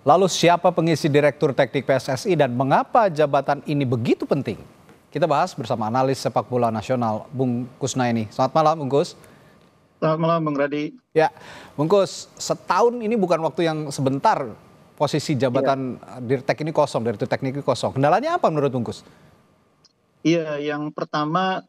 Lalu siapa pengisi Direktur Teknik PSSI dan mengapa jabatan ini begitu penting? Kita bahas bersama analis sepak bola nasional, Bung Kusnaini. Selamat malam, Bung Kus. Selamat malam, Bung Radi. Ya, Bung Kus, setahun ini bukan waktu yang sebentar posisi jabatan Dirtek ini kosong, Direktur Teknik ini kosong. Kendalanya apa menurut Bung Kus? Iya, yang pertama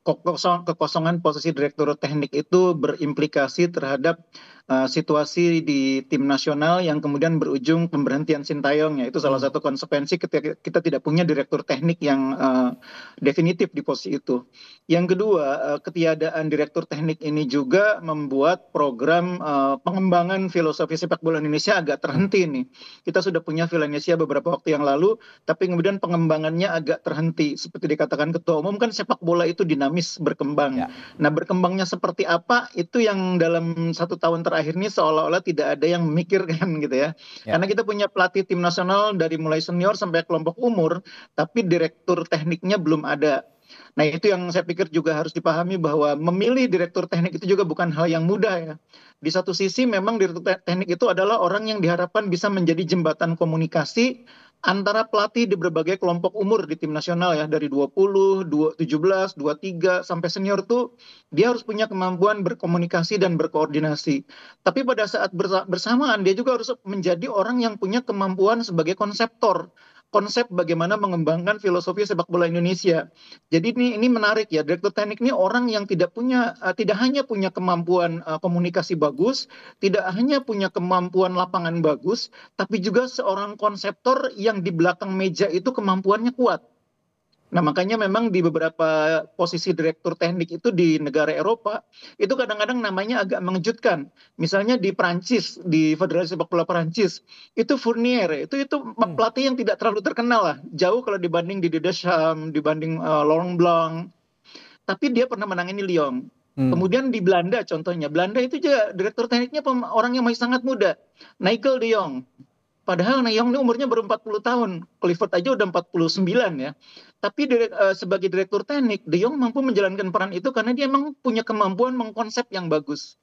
kekosongan posisi Direktur Teknik itu berimplikasi terhadap situasi di tim nasional yang kemudian berujung pemberhentian Sintayong, ya. Itu salah satu konsekuensi ketika kita tidak punya Direktur Teknik yang definitif di posisi itu. Yang kedua, ketiadaan Direktur Teknik ini juga membuat program pengembangan filosofi sepak bola Indonesia agak terhenti nih. Kita sudah punya Villanesia beberapa waktu yang lalu, tapi kemudian pengembangannya agak terhenti. Seperti dikatakan Ketua Umum, kan sepak bola itu dinamis, berkembang. Ya. Nah, berkembangnya seperti apa, itu yang dalam 1 tahun terakhir ini seolah-olah tidak ada yang memikirkan gitu ya. Karena kita punya pelatih tim nasional dari mulai senior sampai kelompok umur, tapi Direktur Tekniknya belum ada. Nah, itu yang saya pikir juga harus dipahami, bahwa memilih Direktur Teknik itu juga bukan hal yang mudah ya. Di satu sisi memang Direktur Teknik itu adalah orang yang diharapkan bisa menjadi jembatan komunikasi antara pelatih di berbagai kelompok umur di tim nasional ya, dari 20, 17, 23 sampai senior tuh dia harus punya kemampuan berkomunikasi dan berkoordinasi. Tapi pada saat bersamaan dia juga harus menjadi orang yang punya kemampuan sebagai konseptor, konsep bagaimana mengembangkan filosofi sepak bola Indonesia. Jadi ini menarik ya, Direktur Teknik ini orang yang tidak hanya punya kemampuan komunikasi bagus, tidak hanya punya kemampuan lapangan bagus, tapi juga seorang konseptor yang di belakang meja itu kemampuannya kuat. Nah, makanya memang di beberapa posisi Direktur Teknik itu di negara Eropa, itu kadang-kadang namanya agak mengejutkan. Misalnya di Prancis, di Federasi Sepak Bola Prancis, itu Fournier, itu pelatih yang tidak terlalu terkenal lah. Jauh kalau dibanding Didier Deschamps, dibanding Laurent Blanc. Tapi dia pernah menangani Lyon. Kemudian di Belanda contohnya, Belanda itu juga Direktur Tekniknya orang yang masih sangat muda, Nigel de Jong. Padahal Nayong ini umurnya baru 40 tahun. Clifford aja udah 49 ya. Tapi sebagai Direktur Teknik, De Jong mampu menjalankan peran itu karena dia memang punya kemampuan mengkonsep yang bagus.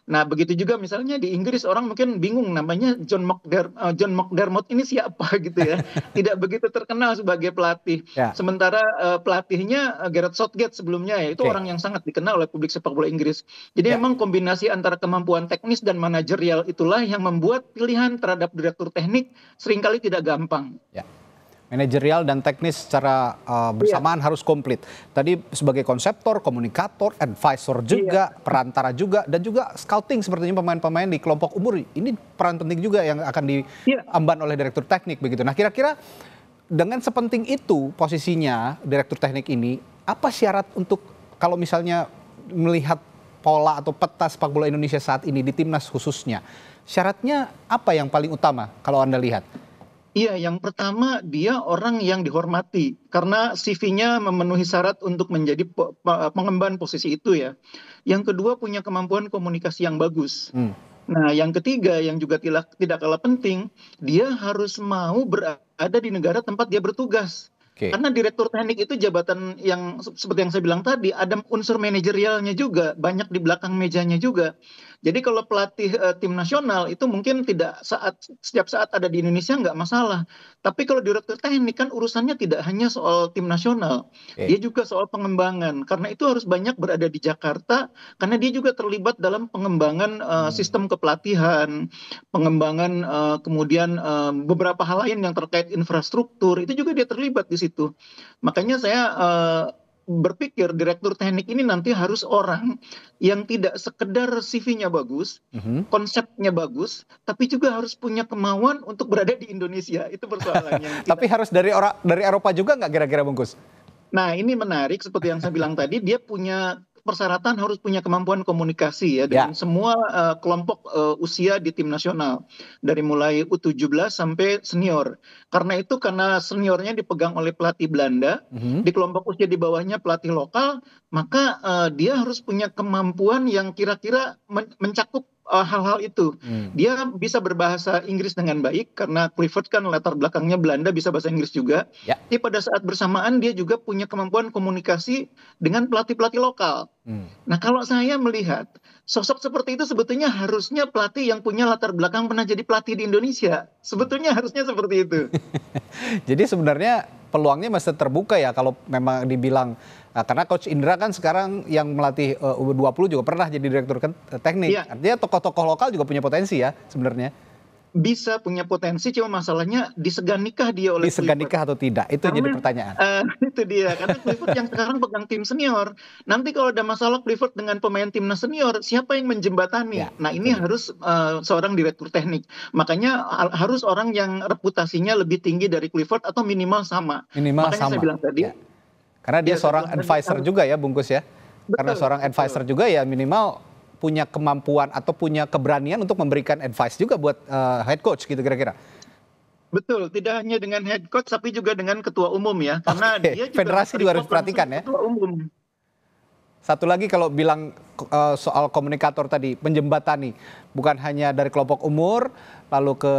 Nah, begitu juga misalnya di Inggris, orang mungkin bingung namanya John McDermott ini siapa gitu ya. Tidak begitu terkenal sebagai pelatih. Ya. Sementara pelatihnya Gareth Southgate sebelumnya ya, itu orang yang sangat dikenal oleh publik sepak bola Inggris. Jadi memang kombinasi antara kemampuan teknis dan manajerial itulah yang membuat pilihan terhadap Direktur Teknik seringkali tidak gampang. Ya. Manajerial dan teknis secara bersamaan harus komplit. Tadi sebagai konseptor, komunikator, advisor juga, perantara juga, dan juga scouting sepertinya pemain-pemain di kelompok umur. Ini peran penting juga yang akan diemban oleh Direktur Teknik begitu. Nah, kira-kira dengan sepenting itu posisinya Direktur Teknik ini, apa syarat untuk kalau misalnya melihat pola atau peta sepak bola Indonesia saat ini di timnas khususnya, syaratnya apa yang paling utama kalau Anda lihat? Iya, yang pertama dia orang yang dihormati karena CV-nya memenuhi syarat untuk menjadi pengemban posisi itu ya. Yang kedua punya kemampuan komunikasi yang bagus. Nah, yang ketiga yang juga tidak kalah penting, dia harus mau berada di negara tempat dia bertugas. Karena Direktur Teknik itu jabatan yang seperti yang saya bilang tadi, ada unsur manajerialnya juga, banyak di belakang mejanya juga. Jadi kalau pelatih tim nasional itu mungkin tidak setiap saat ada di Indonesia nggak masalah. Tapi kalau Direktur Teknik kan urusannya tidak hanya soal tim nasional, dia juga soal pengembangan. Karena itu harus banyak berada di Jakarta, karena dia juga terlibat dalam pengembangan sistem kepelatihan, pengembangan kemudian beberapa hal lain yang terkait infrastruktur, itu juga dia terlibat di situ. Makanya saya berpikir Direktur Teknik ini nanti harus orang yang tidak sekedar CV-nya bagus, konsepnya bagus, tapi juga harus punya kemauan untuk berada di Indonesia. Itu persoalannya. Tapi harus dari Eropa juga nggak kira-kira, Bungkus? Nah, ini menarik seperti yang saya bilang tadi, dia punya persyaratan harus punya kemampuan komunikasi ya dengan semua kelompok usia di tim nasional dari mulai U17 sampai senior. Karena seniornya dipegang oleh pelatih Belanda, di kelompok usia di bawahnya pelatih lokal, maka dia harus punya kemampuan yang kira-kira mencakup hal-hal itu. Dia bisa berbahasa Inggris dengan baik karena Clifford kan latar belakangnya Belanda, bisa bahasa Inggris juga. Tapi pada saat bersamaan dia juga punya kemampuan komunikasi dengan pelatih-pelatih lokal. Nah, kalau saya melihat sosok seperti itu sebetulnya harusnya pelatih yang punya latar belakang pernah jadi pelatih di Indonesia. Sebetulnya harusnya seperti itu. Jadi sebenarnya peluangnya masih terbuka ya kalau memang dibilang, karena Coach Indra kan sekarang yang melatih U20 juga pernah jadi direktur teknik. Iya. Artinya tokoh-tokoh lokal juga punya potensi ya sebenarnya. Bisa punya potensi, cuma masalahnya disegan nikah dia oleh Disegan Clifford. nikah atau tidak, itu yang jadi Karena pertanyaan. itu dia, karena Clifford yang sekarang pegang tim senior. Nanti kalau ada masalah Clifford dengan pemain timnas senior, siapa yang menjembatani? Ya, Nah, itu ini dia. harus seorang direktur teknik. Makanya harus orang yang reputasinya lebih tinggi dari Clifford atau minimal sama. Minimal Makanya saya sama. bilang tadi, Ya. Karena dia ya saya seorang bilang tadi advisor harus juga ya, Bungkus ya. Karena betul, seorang betul. advisor juga ya minimal punya kemampuan atau punya keberanian untuk memberikan advice juga buat head coach gitu kira-kira. Betul, tidak hanya dengan head coach tapi juga dengan ketua umum ya, karena Oke, dia juga federasi juga harus report langsung diperhatikan ke ya. ketua umum. Satu lagi kalau bilang soal komunikator tadi, menjembatani. Bukan hanya dari kelompok umur, lalu ke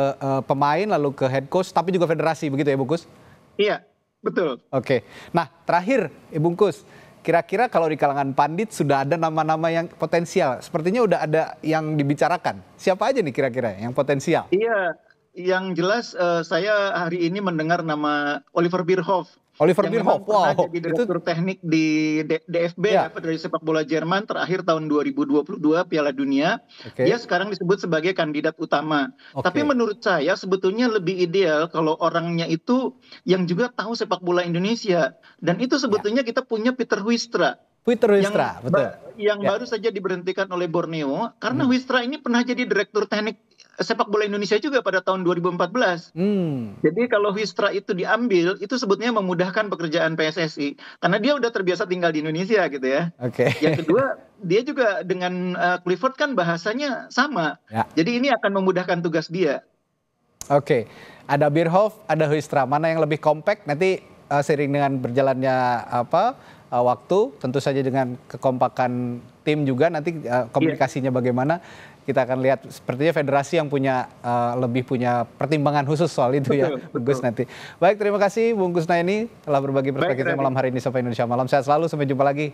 pemain, lalu ke head coach, tapi juga federasi, begitu ya Bungkus? Iya, betul. Oke, nah terakhir Bungkus, kira-kira kalau di kalangan pandit sudah ada nama-nama yang potensial, sepertinya udah ada yang dibicarakan. Siapa aja nih kira-kira yang potensial? Iya, yang jelas saya hari ini mendengar nama Oliver Bierhoff Oliver yang Bierhoff, memang pernah wow, jadi itu direktur teknik di DFB ya, ya, Federasi Sepak Bola Jerman terakhir tahun 2022 Piala Dunia. Dia oke, sekarang disebut sebagai kandidat utama. Tapi oke, menurut saya sebetulnya lebih ideal kalau orangnya itu yang juga tahu sepak bola Indonesia. Dan itu ya. sebetulnya kita punya Peter Huistra Twitter yang Wistra, betul. yang Ya. baru saja diberhentikan oleh Borneo karena Mhm. Wistra ini pernah jadi direktur teknik sepak bola Indonesia juga pada tahun 2014. Hmm, Jadi kalau Wistra itu diambil, itu sebetulnya memudahkan pekerjaan PSSI karena dia udah terbiasa tinggal di Indonesia gitu ya. oke. Yang kedua, dia juga dengan Clifford kan bahasanya sama. Ya. Jadi ini akan memudahkan tugas dia. Oke, ada Bierhoff, ada Huistra. Mana yang lebih kompak? Nanti seiring dengan berjalannya waktu, tentu saja dengan kekompakan tim juga nanti Iya, komunikasinya bagaimana. Kita akan lihat sepertinya federasi yang punya lebih punya pertimbangan khusus soal itu ya, betul, betul. Bungkus nanti. Baik, terima kasih Bungkus Naini telah berbagi Baik, perspektifnya Radit. malam hari ini sampai Indonesia Malam. Sehat selalu, sampai jumpa lagi.